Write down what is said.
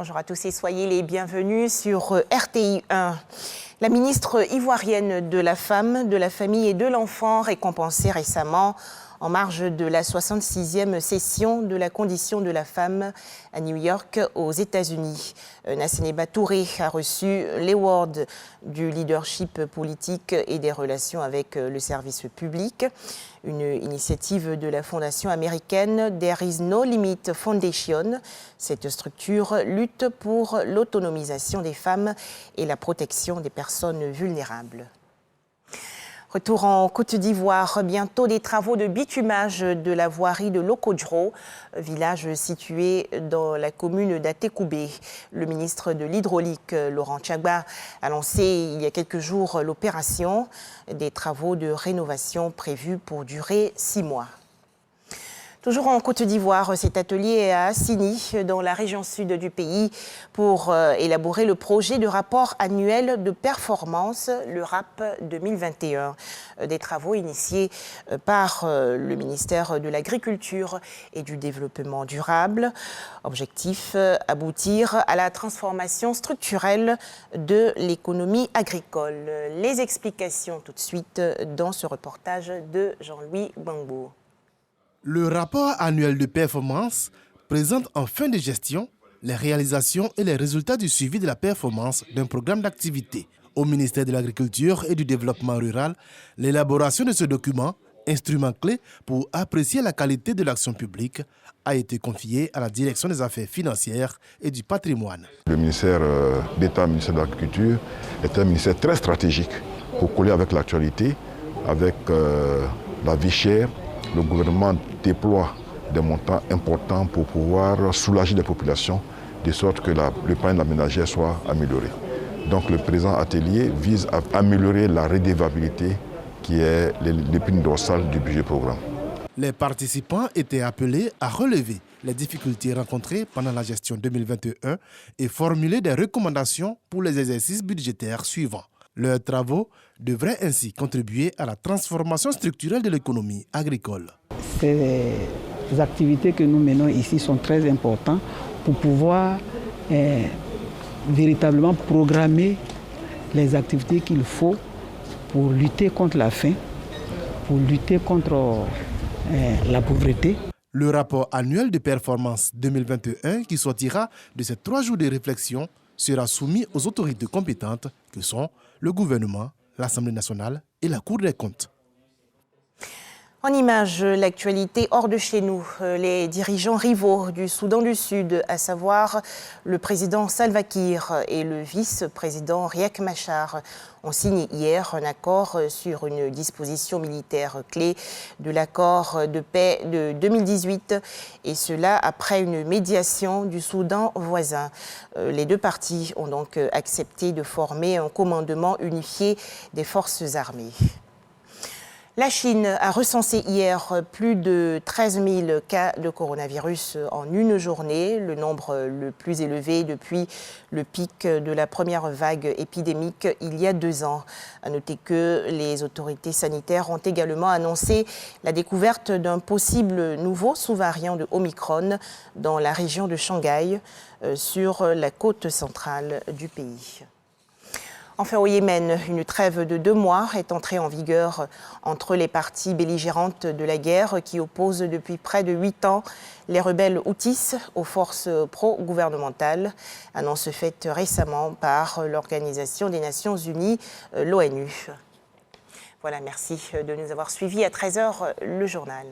Bonjour à tous et soyez les bienvenus sur RTI 1. La ministre ivoirienne de la Femme, de la Famille et de l'Enfant récompensée récemment en marge de la 66e session de la condition de la femme à New York, aux États-Unis. Nasseneba Touré a reçu l'award du leadership politique et des relations avec le service public, une initiative de la fondation américaine There is no Limit Foundation. Cette structure lutte pour l'autonomisation des femmes et la protection des personnes vulnérables. Retour en Côte d'Ivoire, bientôt des travaux de bitumage de la voirie de Lokodjro, village situé dans la commune d'Atekoubé. Le ministre de l'Hydraulique, Laurent Tchagba, a lancé il y a quelques jours l'opération, des travaux de rénovation prévus pour durer 6 mois. Toujours en Côte d'Ivoire, cet atelier est à Assini, dans la région sud du pays, pour élaborer le projet de rapport annuel de performance, le RAP 2021. Des travaux initiés par le ministère de l'Agriculture et du Développement durable. Objectif, aboutir à la transformation structurelle de l'économie agricole. Les explications tout de suite dans ce reportage de Jean-Louis Gbangbo. Le rapport annuel de performance présente en fin de gestion les réalisations et les résultats du suivi de la performance d'un programme d'activité. Au ministère de l'Agriculture et du Développement rural, l'élaboration de ce document, instrument clé pour apprécier la qualité de l'action publique, a été confiée à la Direction des Affaires financières et du patrimoine. Le ministère d'État, le ministère de l'Agriculture, est un ministère très stratégique pour coller avec l'actualité, avec la vie chère. Le gouvernement déploie des montants importants pour pouvoir soulager les populations, de sorte que le panier ménagère soit amélioré. Donc le présent atelier vise à améliorer la redevabilité qui est l'épine dorsale du budget programme. Les participants étaient appelés à relever les difficultés rencontrées pendant la gestion 2021 et formuler des recommandations pour les exercices budgétaires suivants. Leurs travaux devraient ainsi contribuer à la transformation structurelle de l'économie agricole. Ces activités que nous menons ici sont très importantes pour pouvoir véritablement programmer les activités qu'il faut pour lutter contre la faim, pour lutter contre la pauvreté. Le rapport annuel de performance 2021 qui sortira de ces 3 jours de réflexion sera soumis aux autorités compétentes que sont le gouvernement, l'Assemblée nationale et la Cour des comptes. En image, l'actualité hors de chez nous. Les dirigeants rivaux du Soudan du Sud, à savoir le président Salva Kiir et le vice-président Riek Machar, ont signé hier un accord sur une disposition militaire clé de l'accord de paix de 2018, et cela après une médiation du Soudan voisin. Les deux parties ont donc accepté de former un commandement unifié des forces armées. La Chine a recensé hier plus de 13 000 cas de coronavirus en une journée, le nombre le plus élevé depuis le pic de la première vague épidémique il y a 2 ans. À noter que les autorités sanitaires ont également annoncé la découverte d'un possible nouveau sous-variant de Omicron dans la région de Shanghai, sur la côte centrale du pays. Enfin, au Yémen, une trêve de 2 mois est entrée en vigueur entre les parties belligérantes de la guerre qui opposent depuis près de 8 ans les rebelles Houthis aux forces pro-gouvernementales, annonce faite récemment par l'Organisation des Nations Unies, l'ONU. Voilà, merci de nous avoir suivis. À 13h, le journal.